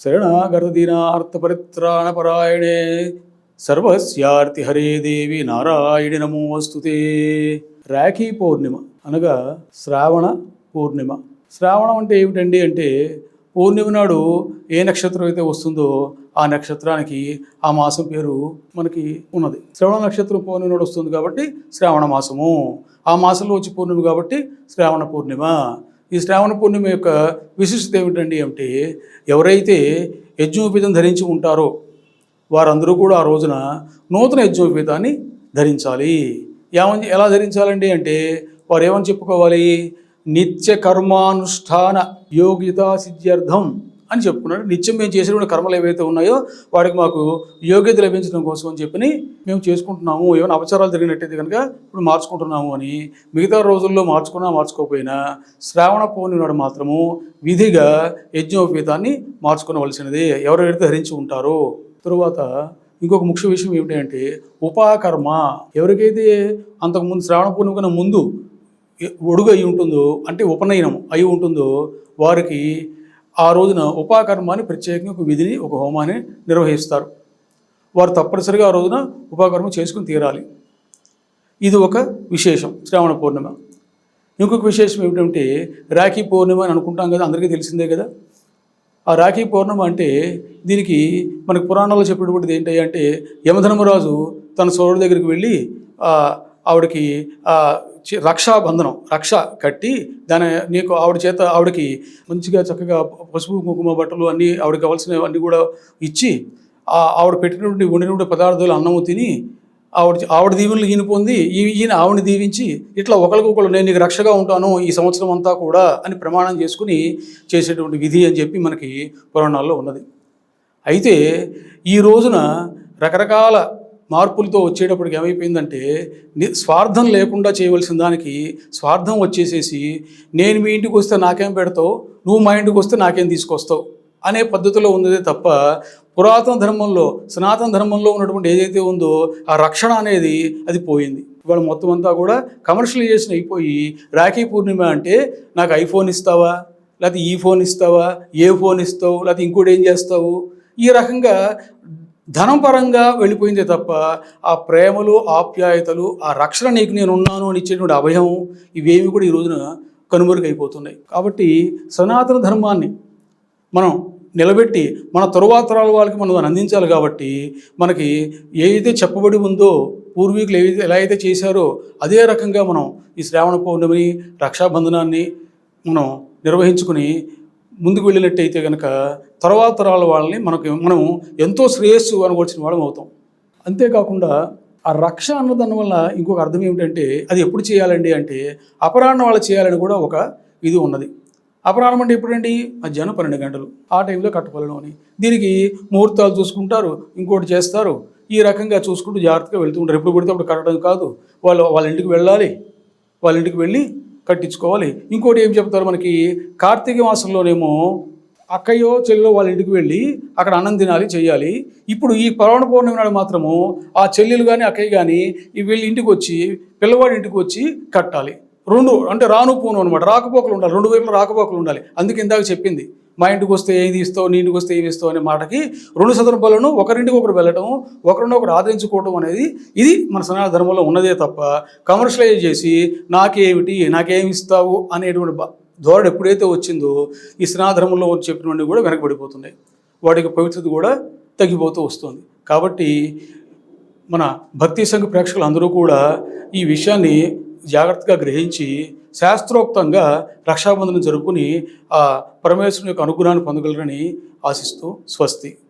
శరణాగతదీనార్థపరిత్రాణపరాయణే సర్వస్యార్తి హరే దేవి నారాయణి నమోస్తుతే. రాఖీ పౌర్ణిమ అనగా శ్రావణ పూర్ణిమ. శ్రావణం అంటే ఏమిటండి అంటే పూర్ణిమ నాడు ఏ నక్షత్రం అయితే వస్తుందో ఆ నక్షత్రానికి ఆ మాసం పేరు మనకి ఉన్నది. శ్రవణ నక్షత్రం పౌర్ణమి నాడు వస్తుంది కాబట్టి శ్రావణ మాసము. ఆ మాసంలో వచ్చి పూర్ణిమ కాబట్టి శ్రావణ పూర్ణిమ. ఈ శ్రావణ పూర్ణిమ యొక్క విశిష్టత ఏమిటండి అంటే ఎవరైతే యజ్ఞోపేతం ధరించి ఉంటారో వారందరూ కూడా ఆ రోజున నూతన యజ్ఞోపేతాన్ని ధరించాలి. ఎలా ధరించాలండి అంటే వారు ఏమని చెప్పుకోవాలి? నిత్య కర్మానుష్ఠాన యోగ్యతా సిద్ధ్యర్థం అని చెప్పుకున్నాడు. నిత్యం మేము చేసేటువంటి కర్మలు ఏవైతే ఉన్నాయో వాటికి మాకు యోగ్యత లభించడం కోసం అని చెప్పి మేము చేసుకుంటున్నాము. ఏమైనా అపచారాలు జరిగినట్టయితే కనుక ఇప్పుడు మార్చుకుంటున్నాము అని. మిగతా రోజుల్లో మార్చుకోకపోయినా శ్రావణ పౌర్ణమి నాడు మాత్రము విధిగా యజ్ఞోపేతాన్ని మార్చుకోవలసినదే ఎవరైతే ధరించి ఉంటారో. తరువాత ఇంకొక ముఖ్య విషయం ఏమిటంటే ఉపాకర్మ. ఎవరికైతే అంతకుముందు శ్రావణ పూర్ణిమ కన్నా ముందు ఒడుగు అయి ఉంటుందో అంటే ఉపనయనం అయి ఉంటుందో వారికి ఆ రోజున ఉపాకర్మ అని ప్రత్యేకంగా ఒక విధిని ఒక హోమాన్ని నిర్వహిస్తారు. వారు తప్పనిసరిగా ఆ రోజున ఉపాకర్మ చేసుకుని తీరాలి. ఇది ఒక విశేషం శ్రావణ పూర్ణిమ. ఇంకొక విశేషం ఏమిటంటే రాఖీ పౌర్ణిమ అని అనుకుంటాం కదా, అందరికీ తెలిసిందే కదా. ఆ రాఖీ పౌర్ణిమ అంటే దీనికి మనకు పురాణాల్లో చెప్పేటువంటిది ఏంటి అంటే యమధర్మరాజు తన సోదరుడి దగ్గరికి వెళ్ళి ఆవిడకి రక్షాబంధనం రక్ష కట్టి నీకు ఆవిడకి మంచిగా చక్కగా పసుపు కుంకుమ బట్టలు అన్నీ ఆవిడకి కావాల్సినవన్నీ కూడా ఇచ్చి ఆవిడ పెట్టినటువంటి వండినటువంటి పదార్థాలు అన్నము తిని ఆవిడ దీవెనలు ఈయన పొంది ఈయన ఆవిడని దీవించి ఇట్లా ఒకరికొకరు నేను నీకు రక్షగా ఉంటాను ఈ సంవత్సరం అంతా కూడా అని ప్రమాణం చేసుకుని చేసేటువంటి విధి అని చెప్పి మనకి పురాణాల్లో ఉన్నది. అయితే ఈ రోజున రకరకాల మార్పులతో వచ్చేటప్పటికి ఏమైపోయిందంటే స్వార్థం లేకుండా చేయవలసిన దానికి స్వార్థం వచ్చేసేసి నేను మీ ఇంటికి వస్తే నాకేం పెడతావు, నువ్వు మా ఇంటికి వస్తే నాకేం తీసుకొస్తావు అనే పద్ధతిలో ఉన్నదే తప్ప పురాతన ధర్మంలో సనాతన ధర్మంలో ఉన్నటువంటి ఏదైతే ఉందో ఆ రక్షణ అనేది అది పోయింది. ఇవాళ మొత్తం అంతా కూడా కమర్షియలైజేషన్ అయిపోయి రాఖీ పూర్ణిమ అంటే నాకు ఐఫోన్ ఇస్తావా, లేకపోతే ఈ ఫోన్ ఇస్తావా, ఏ ఫోన్ ఇస్తావు, లేకపోతే ఇంకోటి ఏం చేస్తావు, ఈ రకంగా ధనం పరంగా వెళ్ళిపోయిందే తప్ప ఆ ప్రేమలు ఆప్యాయతలు ఆ రక్షణ నీకు నేను ఉన్నాను అని ఇచ్చేటువంటి అభయం ఇవేమి కూడా ఈ రోజున కనుమరుగైపోతున్నాయి. కాబట్టి సనాతన ధర్మాన్ని మనం నిలబెట్టి మన తరువాత తరాల వాళ్ళకి మనం అందించాలి. కాబట్టి మనకి ఏదైతే చెప్పబడి ఉందో పూర్వీకులు ఎలా అయితే చేశారో అదే రకంగా మనం ఈ శ్రావణ పౌర్ణమిని రక్షాబంధనాన్ని మనం నిర్వహించుకుని ముందుకు వెళ్ళినట్టయితే కనుక తర్వాత తరాల వాళ్ళని మనం ఎంతో శ్రేయస్సు అనుకోవాల్సిన వాళ్ళం అవుతాం. అంతేకాకుండా ఆ రక్ష అన్నదాని వల్ల ఇంకొక అర్థం ఏమిటంటే అది ఎప్పుడు చేయాలండి అంటే అపరాహ్నం వాళ్ళు చేయాలని కూడా ఒక ఇది ఉన్నది. అపరాహ్నం అంటే ఎప్పుడండి? మధ్యాహ్నం 12 గంటలు ఆ టైంలో కట్టుకోవాలను అని. దీనికి ముహూర్తాలు చూసుకుంటారు, ఇంకోటి చేస్తారు. ఈ రకంగా చూసుకుంటూ జాగ్రత్తగా వెళ్తూ ఉంటారు. ఎప్పుడు పడితే అప్పుడు కట్టడం కాదు, వాళ్ళ ఇంటికి వెళ్ళాలి, వాళ్ళ ఇంటికి వెళ్ళి కట్టించుకోవాలి. ఇంకోటి ఏం చెప్తారు మనకి, కార్తీక మాసంలోనేమో అక్కయ్యో చెల్లిలో వాళ్ళ ఇంటికి వెళ్ళి అక్కడ అన్నం తినాలి చేయాలి. ఇప్పుడు ఈ శ్రావణ పౌర్ణమి నాడు మాత్రము ఆ చెల్లెలు కానీ అక్కయ్య కానీ వీళ్ళ ఇంటికి వచ్చి పిల్లవాడి ఇంటికి వచ్చి కట్టాలి. రెండు అంటే రాను పోను అనమాట, రాకపోకలు ఉండాలి, రెండు వైపులు రాకపోకలు ఉండాలి. అందుకే ఇందాక చెప్పింది మా ఇంటికి వస్తే ఏది ఇస్తావు, నీ ఇంటికి వస్తే ఏమి ఇస్తావు అనే మాటకి రెండు సందర్భాలను ఒకరింటికి ఒకరు వెళ్ళటం, ఒకరినొకరు ఆదరించుకోవటం అనేది ఇది మన సనాతన ధర్మంలో ఉన్నదే తప్ప కమర్షియలైజ్ చేసి నాకేమిటి నాకేమి ఇస్తావు అనేటువంటి ధోరణి ఎప్పుడైతే వచ్చిందో ఈ సనాతన ధర్మంలో చెప్పినవన్నీ కూడా వెనకబడిపోతున్నాయి. వాటికి పవిత్రత కూడా తగ్గిపోతూ వస్తుంది. కాబట్టి మన భక్తి సంఘ ప్రేక్షకులు అందరూ కూడా ఈ విషయాన్ని జాగ్రత్తగా గ్రహించి శాస్త్రోక్తంగా రక్షాబంధనం జరుపుకుని ఆ పరమేశ్వరుని యొక్క అనుగ్రహాన్ని పొందగలరని ఆశిస్తూ స్వస్తి.